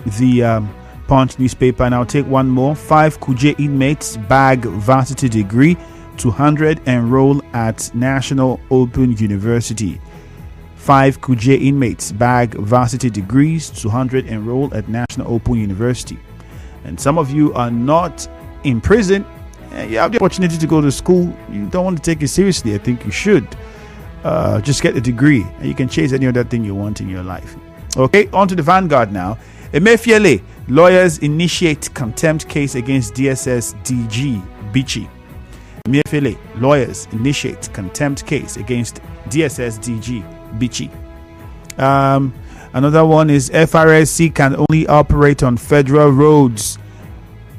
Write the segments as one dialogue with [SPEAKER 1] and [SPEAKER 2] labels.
[SPEAKER 1] the Punch newspaper, and I'll take one more. 5 Kuje inmates bag varsity degree, 200 enroll at National Open University. 5 Kuje inmates bag varsity degrees, 200 enroll at National Open University. And some of you are not in prison. You have the opportunity to go to school. You don't want to take it seriously. I think you should. Just get a degree, and you can chase any other thing you want in your life. Okay, on to the Vanguard now. Emefiele, lawyers initiate contempt case against DSS DG Bichi. Emefiele, lawyers initiate contempt case against DSS DG Bichi. Another one is FRSC can only operate on federal roads.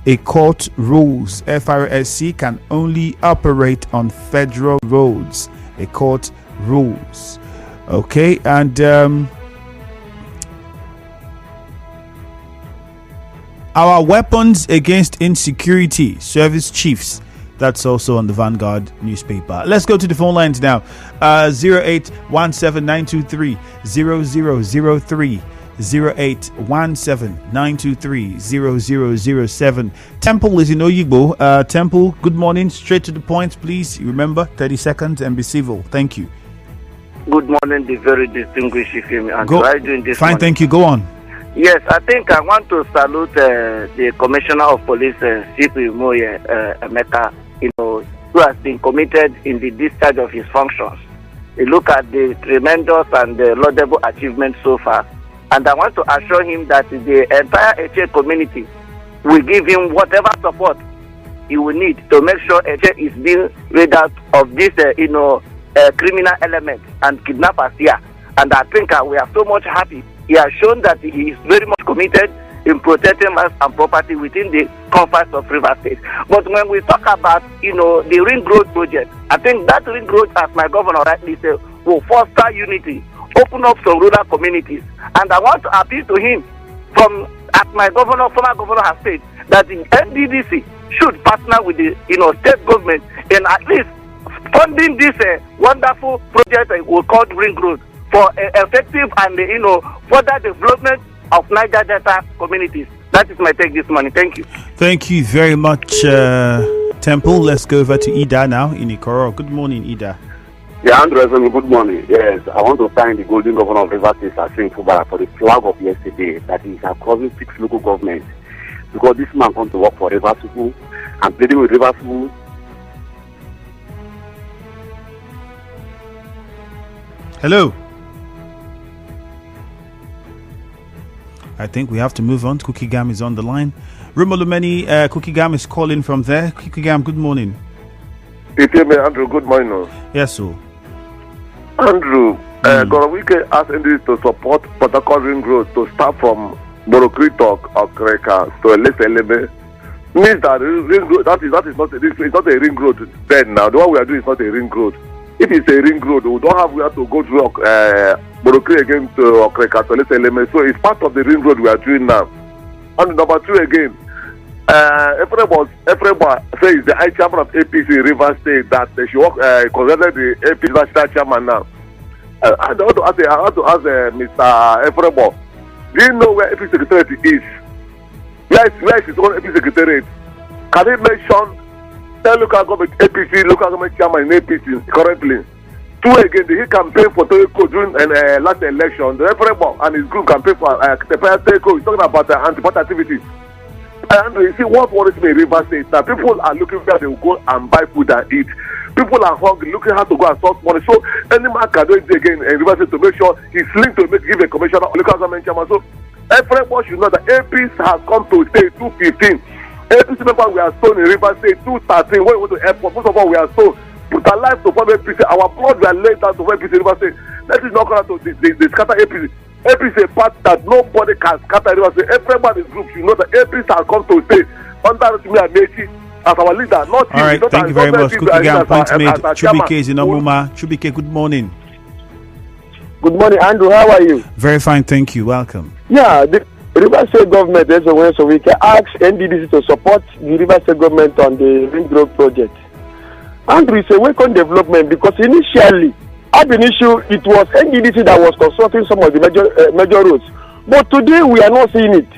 [SPEAKER 1] A court rules FRSC can only operate on federal roads. A court rules. Okay, and our weapons against insecurity, service chiefs. That's also on the Vanguard newspaper. Let's go to the phone lines now. 0817-923-0003. 0817-923-0007. Temple is in Oyigbo. Temple, good morning. Straight to the point, please. Remember, 30 seconds and be civil. Thank you.
[SPEAKER 2] Good morning, the very distinguished Ifemi. And how are you doing this
[SPEAKER 1] fine,
[SPEAKER 2] morning?
[SPEAKER 1] Thank you. Go on.
[SPEAKER 2] Yes, I think I want to salute the Commissioner of Police, CP Moye Emeka, who has been committed in the discharge of his functions. We look at the tremendous and laudable achievements so far, and I want to assure him that the entire HA community will give him whatever support he will need to make sure HA is being rid out of this, criminal element and kidnappers here. And I think we are so much happy. He has shown that he is very much committed in protecting us and property within the confines of Rivers State. But when we talk about, the Ring Road project, I think that Ring Road, as my governor rightly said, will foster unity, open up some rural communities. And I want to appeal to him as my former governor has said, that the NDDC should partner with the, state government in at least funding this wonderful project we call Ring Road for effective and further development of Niger Delta communities. That is my take this morning. Thank you.
[SPEAKER 1] Thank you very much, Temple. Let's go over to Ida now in Ikoro. Good morning, Ida.
[SPEAKER 3] Yeah, Andrew, good morning. Yes, I want to thank the Golden Governor of Rivers State, Ashin Fubara, for the flag of yesterday that is across 6 local governments, because this man comes to work for Rivers people and pleading with Rivers people.
[SPEAKER 1] Hello. I think we have to move on. Cookie Gam is on the line. Rumolumeni, Cookie Gam is calling from there. Cookie Gam, good morning.
[SPEAKER 4] Andrew, good morning.
[SPEAKER 1] Yes, sir.
[SPEAKER 4] Andrew, Gorowike asked NDC to support Port Harcourt Ring Road to start from Borokritok or Kreka to Eleseleme. Means that ring road, that is not a ring road then now. The one we are doing is not a ring road. If it's a ring road, we don't have where to go through Borokri again to Okreka to Eleseleme. So it's part of the ring road we are doing now. And number 2 again, Efreba says the high chairman of APC in Rivers State that they should consider the APC national chairman now. I want to ask Mr. Efreba, do you know where APC secretariat is? Where is his own APC secretariat? Can he mention 10 local government chairman in APC currently? 2 again, he campaigned for Toyoko during last election. The Efreba and his group campaigned for Toyoko. He's talking about anti-party activities. And you see, what worries me in Rivers State that people are looking where they will go and buy food and eat. People are hungry, looking how to go and source money. So any man can do it again in Rivers State to make sure he's linked to give a commissioner or local government chairman. So everyone should know that APC has come to stay 215. APC members we are sold in Rivers State 213. When we went to airport, most of all we are sold. Put our life to form APC. Our blood we are laid down to form APC in Rivers State. That is not going to the scatter APC. APC is a part that nobody can scatter Rivers State. Everybody's group should know that APC has come to stay under me and Mechi as our leader. Not
[SPEAKER 1] all right, thank you very much. Cookie Gam, point made. Chubike is in Omuma. Chubike, good morning.
[SPEAKER 5] Good morning, Andrew. How are you?
[SPEAKER 1] Very fine, thank you. Welcome.
[SPEAKER 5] Yeah, the Rivers State government is aware, so we can ask NDDC to support the Rivers State government on the Ring Road project. Andrew, it's a welcome development because initially, ab initio, it was NDDC that was constructing some of the major roads. But today we are not seeing it.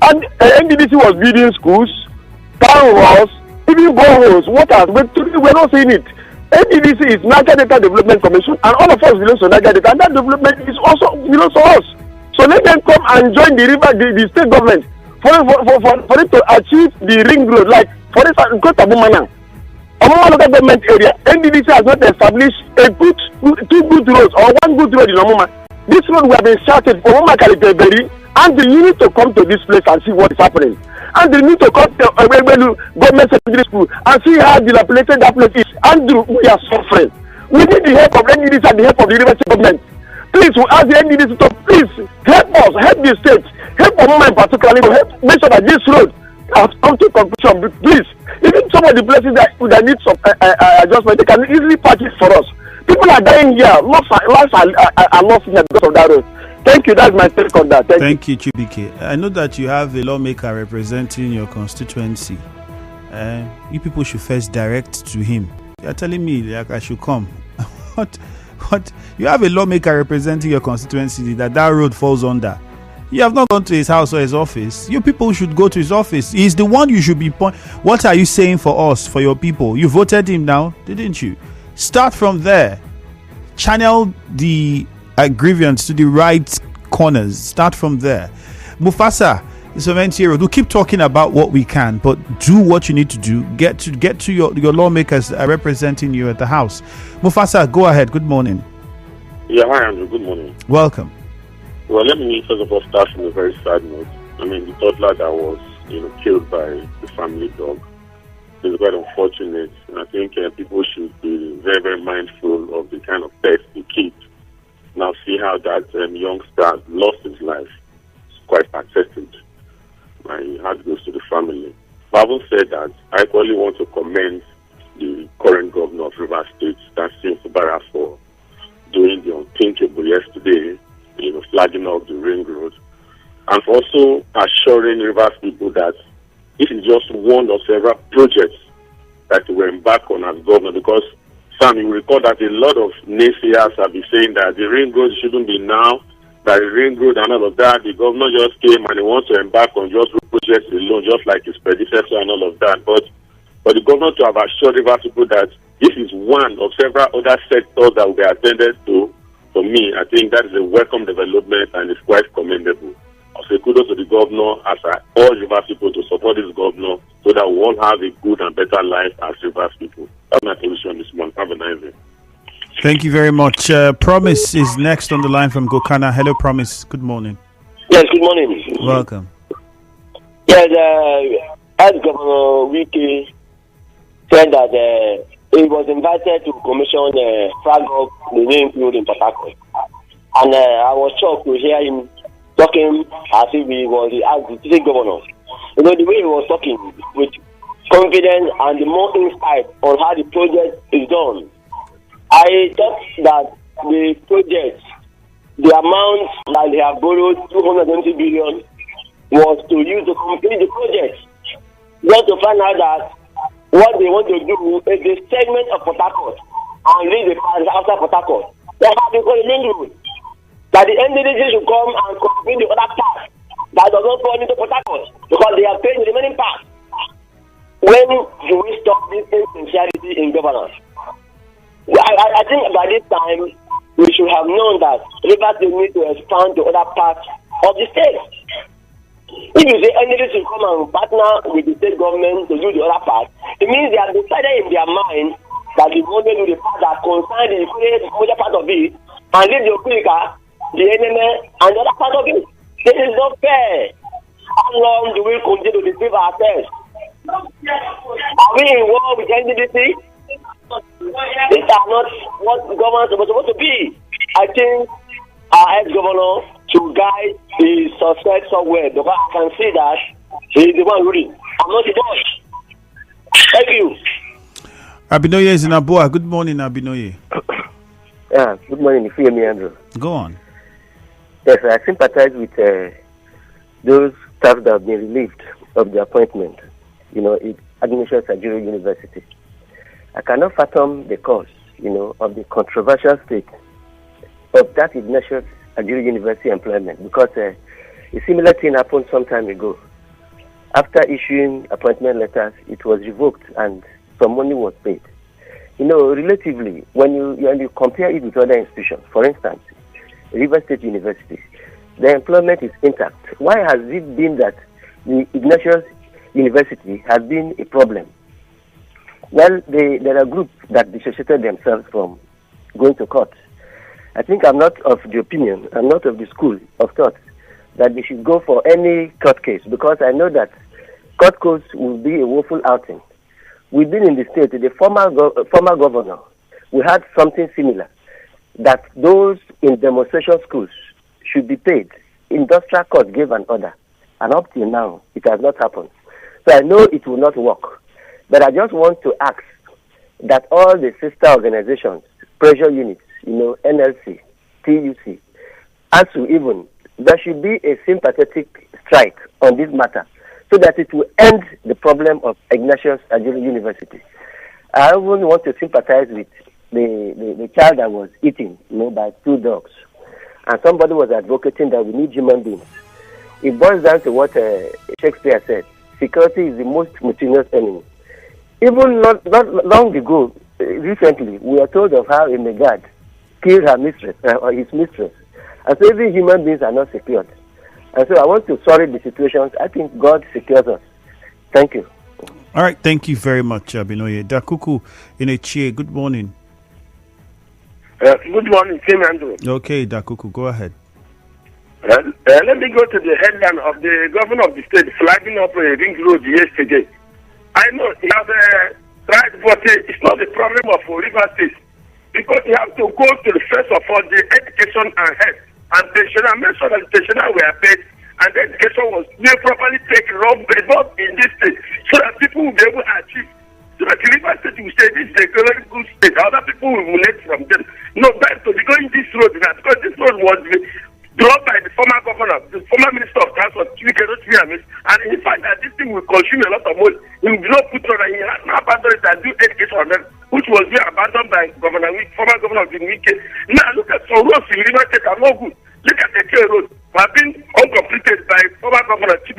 [SPEAKER 5] And NDDC was building schools, town halls, even boreholes, waters. But today we're not seeing it. NDDC is Niger Delta Development Commission, and all of us belong to Niger Delta, and that development is also belongs to us. So let them come and join the state government for it to achieve the ring road. Like for instance, go to Bumanang, Omoma local government area. NDDC has not established two good roads or one good road in Omoma. This road we have been shouted for Omoma Kalipeberi, and you need to come to this place and see what is happening. And they need to come to government secondary school and see how dilapidated that place is. Andrew, we are suffering. We need the help of NDDC and the help of the university government. Please, we ask the NDDC to please help us, help the state, help Omoma in particular, to help make sure that this road has come to conclusion. Please, even some of the places that need some adjustment, they can easily purchase for us. People are dying here. Lives are lost here because of that road. Thank you. That's my take on that.
[SPEAKER 1] Thank you, Chibike. I know that you have a lawmaker representing your constituency. You people should first direct to him. You are telling me like I should come. What? You have a lawmaker representing your constituency that road falls under. You have not gone to his house or his office. You people should go to his office. He's the one you should be What are you saying for us, for your people? You voted him now, didn't you? Start from there. Channel the grievance to the right corners. Start from there. Mufasa, Isoventiero, we'll keep talking about what we can, but do what you need to do. Get to your lawmakers representing you at the House. Mufasa, go ahead. Good morning.
[SPEAKER 6] Yeah, hi Andrew. Good morning.
[SPEAKER 1] Welcome.
[SPEAKER 6] Well, let me first of all start from a very sad note. I mean, the toddler that was killed by the family dog is quite unfortunate, and I think people should be very, very mindful of the kind of pets they keep. Now see how that youngster lost his life. It's quite pathetic. My heart goes to the family. But having said that, I equally want to commend the current governor of Rivers State, that's Sim Fubara, for doing the unthinkable yesterday, flagging up the ring road, and for also assuring Rivers people that this is just one of several projects that we will embark on as governor, because Sam, you recall that a lot of naysayers have been saying that the ring road shouldn't be now, that the ring road and all of that. The governor just came and he wants to embark on just projects alone, just like his predecessor and all of that. But for the governor to have assured Rivers people that this is one of several other sectors that will be attended to, for me, I think that is a welcome development and it's quite commendable. I say kudos to the governor, as I urge Rivers people to support this governor so that we all have a good and better life as Rivers people. That's my position this morning. Have a nice day.
[SPEAKER 1] Thank you very much. Promise is next on the line from Gokana. Hello, Promise. Good morning.
[SPEAKER 7] Yes, good morning.
[SPEAKER 1] Welcome.
[SPEAKER 7] Yes, as Governor Wike said that he was invited to commission flag up the ring road in Port Harcourt. And I was shocked to hear him talking as if he was the state governor. The way he was talking with confidence and the more insight on how the project is done. I thought that the project, the amount that they have borrowed, 220 billion, was to use to complete the project. Just to find out that what they want to do is the segment of Port Harcourt and leave the path after Port Harcourt. That's how they call it ring road. That the NDDC should come and complete the other part that does not fall into Port Harcourt because they are paying the remaining part. When do we stop this insincerity in governance? I think by this time we should have known that Rivers need to expand to other parts of the state. If you say NDDC should come and partner with the state government to do the other part, it means they have decided in their mind that they want to do the part that concerns the major part of it and leave the Okurika, the enemy, and the other part of it. This is not fair. How long do we continue to deceive ourselves? Are we in war with NDDC? These are not what the government is supposed to be. I think our ex-governor should guide the suspect somewhere because I can see that he is the one ruling. I'm not the boss. Thank you.
[SPEAKER 1] Abinoye is in Aboa. Good morning, Abinoye.
[SPEAKER 8] Yeah, good morning. If you hear me, Andrew.
[SPEAKER 1] Go on.
[SPEAKER 8] Yes, I sympathize with those staff that have been relieved of the appointment, at Administration Sajiro University. I cannot fathom the cause, of the controversial state of that Ignatius Ajuru University employment because a similar thing happened some time ago after issuing appointment letters, it was revoked and some money was paid. Relatively, when you compare it with other institutions, for instance, River State University, the employment is intact. Why has it been that the Ignatius University has been a problem? Well, there are groups that dissociated themselves from going to court. I think I'm not of the opinion, I'm not of the school of thought that they should go for any court case, because I know that court case will be a woeful outing. We've been in the state, the former governor, we had something similar, that those in demonstration schools should be paid. Industrial court gave an order, and up till now, it has not happened. So I know it will not work. But I just want to ask that all the sister organizations, pressure units, NLC, TUC, ASU even, there should be a sympathetic strike on this matter so that it will end the problem of Ignatius Ajuru University. I even want to sympathize with the child that was eaten, by 2 dogs. And somebody was advocating that we need human beings. It boils down to what Shakespeare said: security is the most mutinous enemy. Even not long ago, recently, we are told of how a Megad killed her mistress, or his mistress. And so even human beings are not secured. And so I want to sorry the situations. I think God secures us. Thank you.
[SPEAKER 1] All right, thank you very much, Abinoye. Dakuku in a chair, good morning.
[SPEAKER 9] Good morning, Tim Andrew.
[SPEAKER 1] Okay, Dakuku, go ahead.
[SPEAKER 9] Let me go to the headline of the governor of the state flagging up a ring road yesterday. I know he has tried, but it's not the problem of River State, because you have to go to the first of all the education and health and pensioner. Make sure that the pensioner were paid and the education was properly taken up in this state, so that people will be able to achieve. So that the River State will say this is a very good state. Other people will emulate from them. No, but to be going this road now, because this road was drawn by the former governor, the former minister of transport, and in fact that this thing will consume a lot of money. He will not put on, he has not abandoned it and do education on them, which was being abandoned by Governor Wike, former governor of the Wike. Now look at some roads in River State are no good. Look at the K road, have been uncompleted by former governor Wike.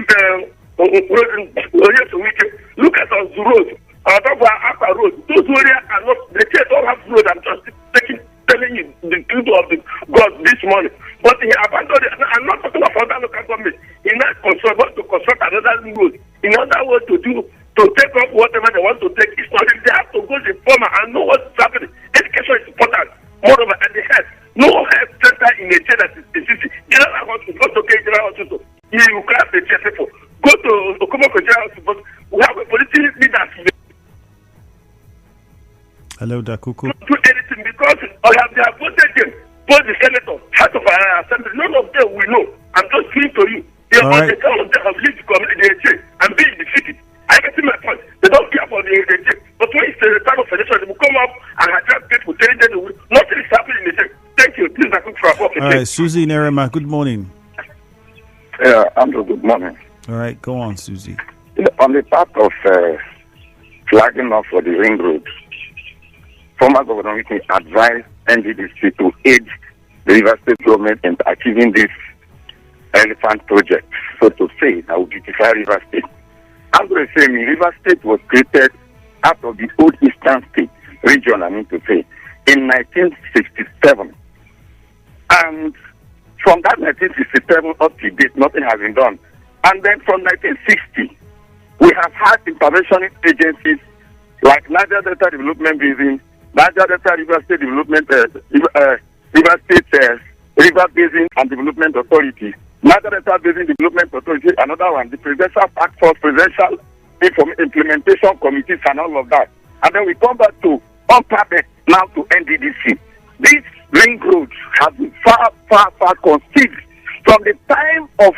[SPEAKER 9] Look at those roads, Upper road. Those areas are not, the K don't have road. I'm just telling you the truth of the God this morning. But he abandoned it. I'm not talking about other local government. He not to construct another road in order to take up whatever they want to take. It's not if they have to go to the farmer and know what's happening. Education is important. Moreover, at the health, no health center in a chair that is specific. General hospital, go to General Hospital. You can't be people. Go to Okomoko General Hospital. We have a political leader.
[SPEAKER 1] Hello, Dakuku.
[SPEAKER 9] Don't do anything because they have voted them. Both the senator, head of our assembly, none of them will know. I'm just saying to you. They are all the kind of them have lived the community and being defeated. I get my point. They don't care for the AJ. But when it's the time of election, they will come up and address people, telling them nothing is happening in the state. Thank you. This is Dakuku for our
[SPEAKER 1] All right, Susie Nerema, good morning.
[SPEAKER 3] Yeah, Andrew, good morning.
[SPEAKER 1] All right, go on, Susie.
[SPEAKER 3] On the part of flagging off for the ring road, former Governor Wike advised NDDC to aid the River State government in achieving this elephant project, so to say, that will beautify River State. I'm going to say, River State was created out of the old Eastern State region, in 1967. And from that 1967 up to date, nothing has been done. And then from 1960, we have had interventionist agencies like Niger Delta Development Basin, Niger Delta River State Development, River State River Basin and Development Authority, Niger Delta Basin Development Authority, another one, the Presidential Task Force, Presidential Implementation Committees, and all of that. And then we come back to UNPABEC, now to NDDC. This ring road has been far conceived from the time of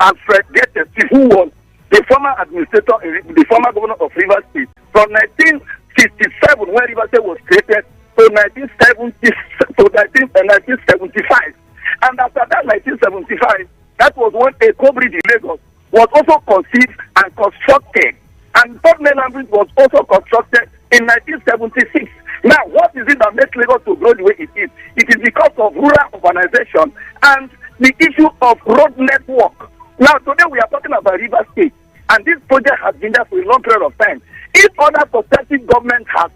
[SPEAKER 3] Alfred Getty, who was the former administrator, the former governor of River State, from 1967, when River State was created, to 1975. And after that 1975, that was when a Cobridge in Lagos was also conceived and constructed. And Port Mainland Bridge was also constructed in 1976. Now, what is it that makes Lagos to grow the way it is? It is because of rural urbanization and the issue of road network. Now, today we are talking about River State.
[SPEAKER 9] And this project has been there for a long period of time. If other successive governments have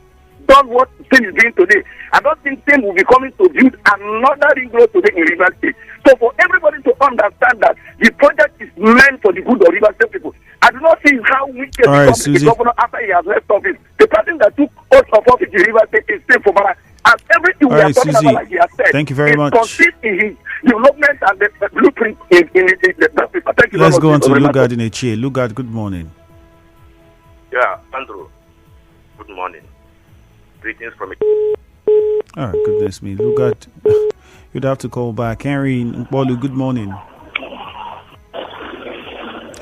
[SPEAKER 9] done what Spain is doing today, I don't think Spain will be coming to build another ring road today in Rivers State. So for everybody to understand that the project is meant for the good of Rivers State people, I do not see how we can become the governor after he has left office. The person that took oath of office in Rivers State is Steve Fubara. And everything we are talking about, like he has said,
[SPEAKER 1] thank you very much.
[SPEAKER 9] Consists in his development and the blueprint in the paper. Thank you.
[SPEAKER 1] Let's go on to Lugard in Eche. Lugard, good morning.
[SPEAKER 10] Yeah, Andrew, good morning. Greetings from
[SPEAKER 1] Oh, goodness me. Lugard, you'd have to call back. Henry Bolu, good morning.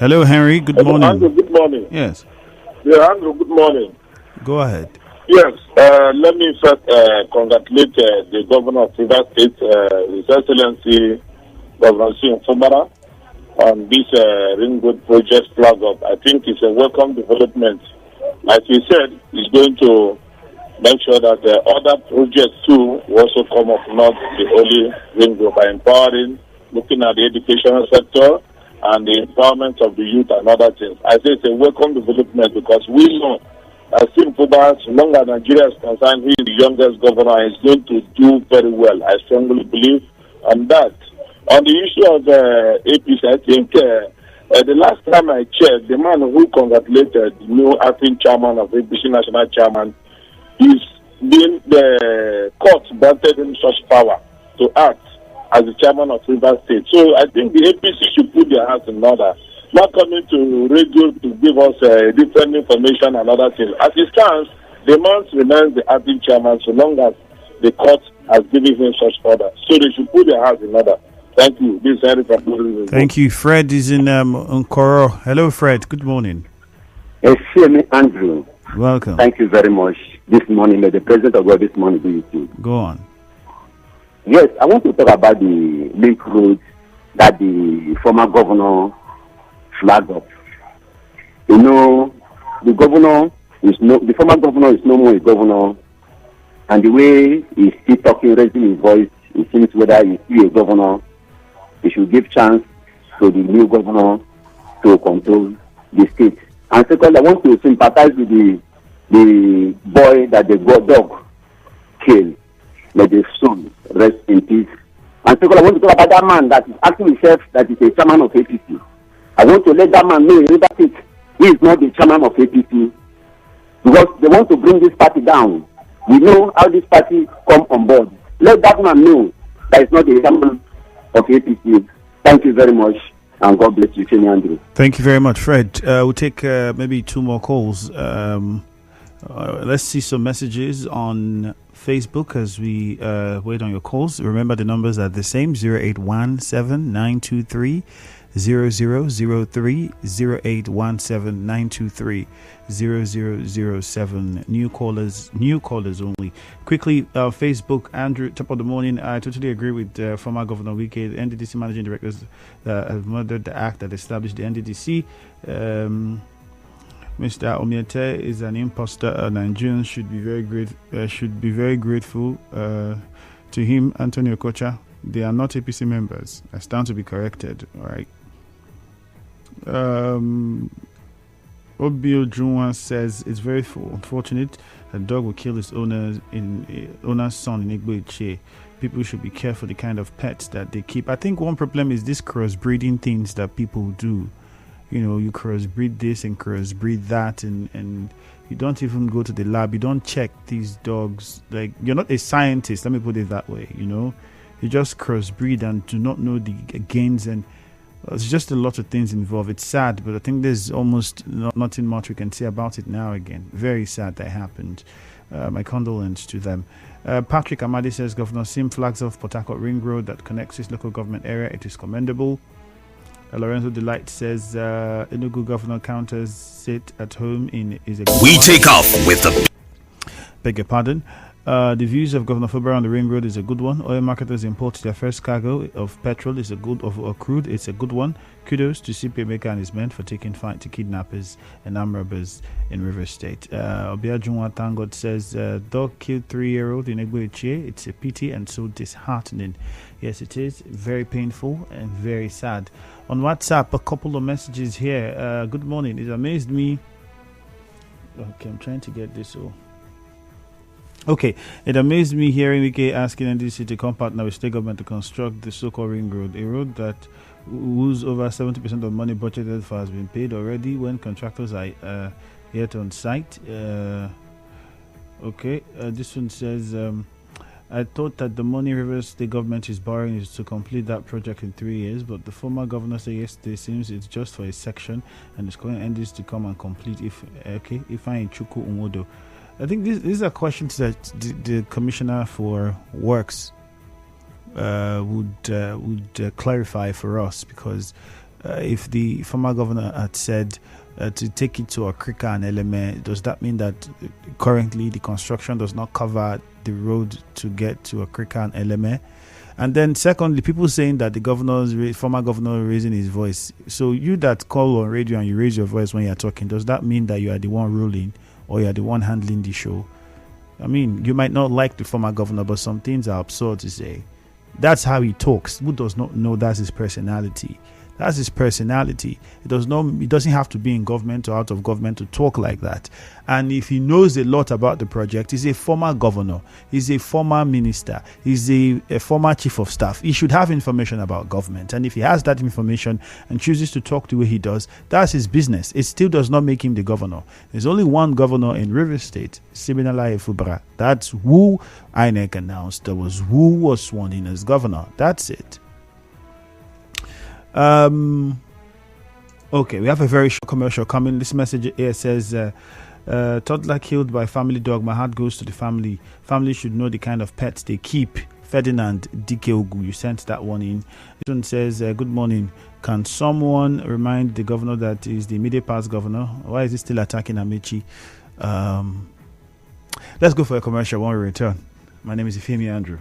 [SPEAKER 1] Hello, Henry, good morning.
[SPEAKER 11] Andrew, good morning.
[SPEAKER 1] Yes.
[SPEAKER 11] Yeah, Andrew, good morning.
[SPEAKER 1] Go ahead.
[SPEAKER 11] Yes, let me first congratulate the governor of Rivers State, His Excellency Governor Sim Fubara, on this ring road project flag up. I think it's a welcome development. Like he said, he's going to make sure that other projects too will also come up, not the only ring road, by empowering, looking at the educational sector and the empowerment of the youth and other things. I say it's a welcome development because we know as Sim Fubara, as long as Nigeria is concerned, he is the youngest governor and is going to do very well. I strongly believe on that. On the issue of APC, I think the last time I checked, the man who congratulated the new acting chairman of APC National Chairman is being the court granted him such power to act as the chairman of Rivers State. So I think the APC should put their hands in order. Not coming to radio to give us different information and other things. As it stands, the man remains the acting chairman so long as the court has given him such order. So they should put their hands in order. Thank you. This is Henry from
[SPEAKER 1] Thank you. Fred is in Nkoro. Hello, Fred. Good morning.
[SPEAKER 12] Andrew.
[SPEAKER 1] Welcome.
[SPEAKER 12] Thank you very much. This morning, the President of God this morning be with you.
[SPEAKER 1] Go on.
[SPEAKER 12] Yes, I want to talk about the link road that the former governor flagged up. You know, the former governor is no more a governor, and the way he's still talking, raising his voice, it seems whether he's still a governor, he should give chance to the new governor to control the state. And second, I want to sympathize with the boy that the dog killed. Let the soul rest in peace. And second, I want to talk about that man that is acting himself that is a chairman of APC. I want to let that man know that he is not the chairman of APC because they want to bring this party down. We know how this party come on board. Let that man know that it's not the chairman of APC. Thank you very much, and God bless you, Kenny Andrew.
[SPEAKER 1] Thank you very much, Fred. We'll take maybe two more calls. Let's see some messages on Facebook as we wait on your calls. Remember, the numbers are the same: 0817-923-0003, 0817-923-0007. New callers only. Quickly, Facebook, Andrew, top of the morning. I totally agree with former Governor Wike. The NDDC managing directors have murdered the act that established the NDDC. Mr. Omiete is an imposter. Nigerians should be very grateful to him, Antonio Kocha. They are not APC members. I stand to be corrected. All right. Obio Junwa says it's very unfortunate that dog will kill its owner's son in Igbo Ichie. People should be careful the kind of pets that they keep. I think one problem is this crossbreeding things that people do. You know, you crossbreed this and crossbreed that, and you don't even go to the lab. You don't check these dogs. Like, you're not a scientist, let me put it that way, you know. You just crossbreed and do not know the gains, and it's just a lot of things involved. It's sad, but I think there's almost nothing much we can say about it now again. Very sad that happened. My condolences to them. Patrick Amadi says Governor Sim flags off Port Harcourt Ring Road that connects his local government area. It is commendable. Lorenzo Delight says Enugu governor counters sit at home in is a.
[SPEAKER 13] We take off with the.
[SPEAKER 1] Beg your pardon. The views of Governor Fubara on the Ring Road is a good one. Oil marketers import their first cargo of petrol is a good of crude. It's a good one. Kudos to CP Emeka and his men for taking fight to kidnappers and armed robbers in River State. Obiajunwa Tangod says dog killed 3-year-old in Egboichie. It's a pity and so disheartening. Yes, it is very painful and very sad. On WhatsApp, a couple of messages here. Good morning. It amazed me. Okay, I'm trying to get this all. Okay, it amazed me hearing Wike asking NDC to come partner with state government to construct the so-called Ring Road, a road that whose over 70% of money budgeted for has been paid already when contractors are yet on site. This one says, I thought that the money Rivers State government is borrowing is to complete that project in 3 years, but the former governor said yesterday seems it's just for a section and it's calling NDC to come and complete if I in Chuku Umodo. I think these are questions that the Commissioner for Works would clarify for us, because if the former governor had said to take it to Okrika and Eleme, does that mean that currently the construction does not cover the road to get to Okrika and Eleme? And then secondly, people saying that the former governor raising his voice. So you that call on radio and you raise your voice when you're talking, does that mean that you are the one ruling or you're the one handling the show? I mean, you might not like the former governor, but some things are absurd to say. That's how he talks. Who does not know that's his personality? That's his personality. It doesn't have to be in government or out of government to talk like that. And if he knows a lot about the project, he's a former governor, he's a former minister, he's a former chief of staff. He should have information about government. And if he has that information and chooses to talk the way he does, that's his business. It still does not make him the governor. There's only one governor in River State, Siminalayi Fubara. That's who INEC announced. That was who was sworn in as governor. That's it. Okay, we have a very short commercial coming. This message here says, toddler killed by family dog. My heart goes to the family. Family should know the kind of pets they keep. Ferdinand Dikeogu, you sent that one in. This one says, good morning. Can someone remind the governor that is the immediate past governor? Why is he still attacking Amechi? Let's go for a commercial when we return. My name is Ifemi Andrew.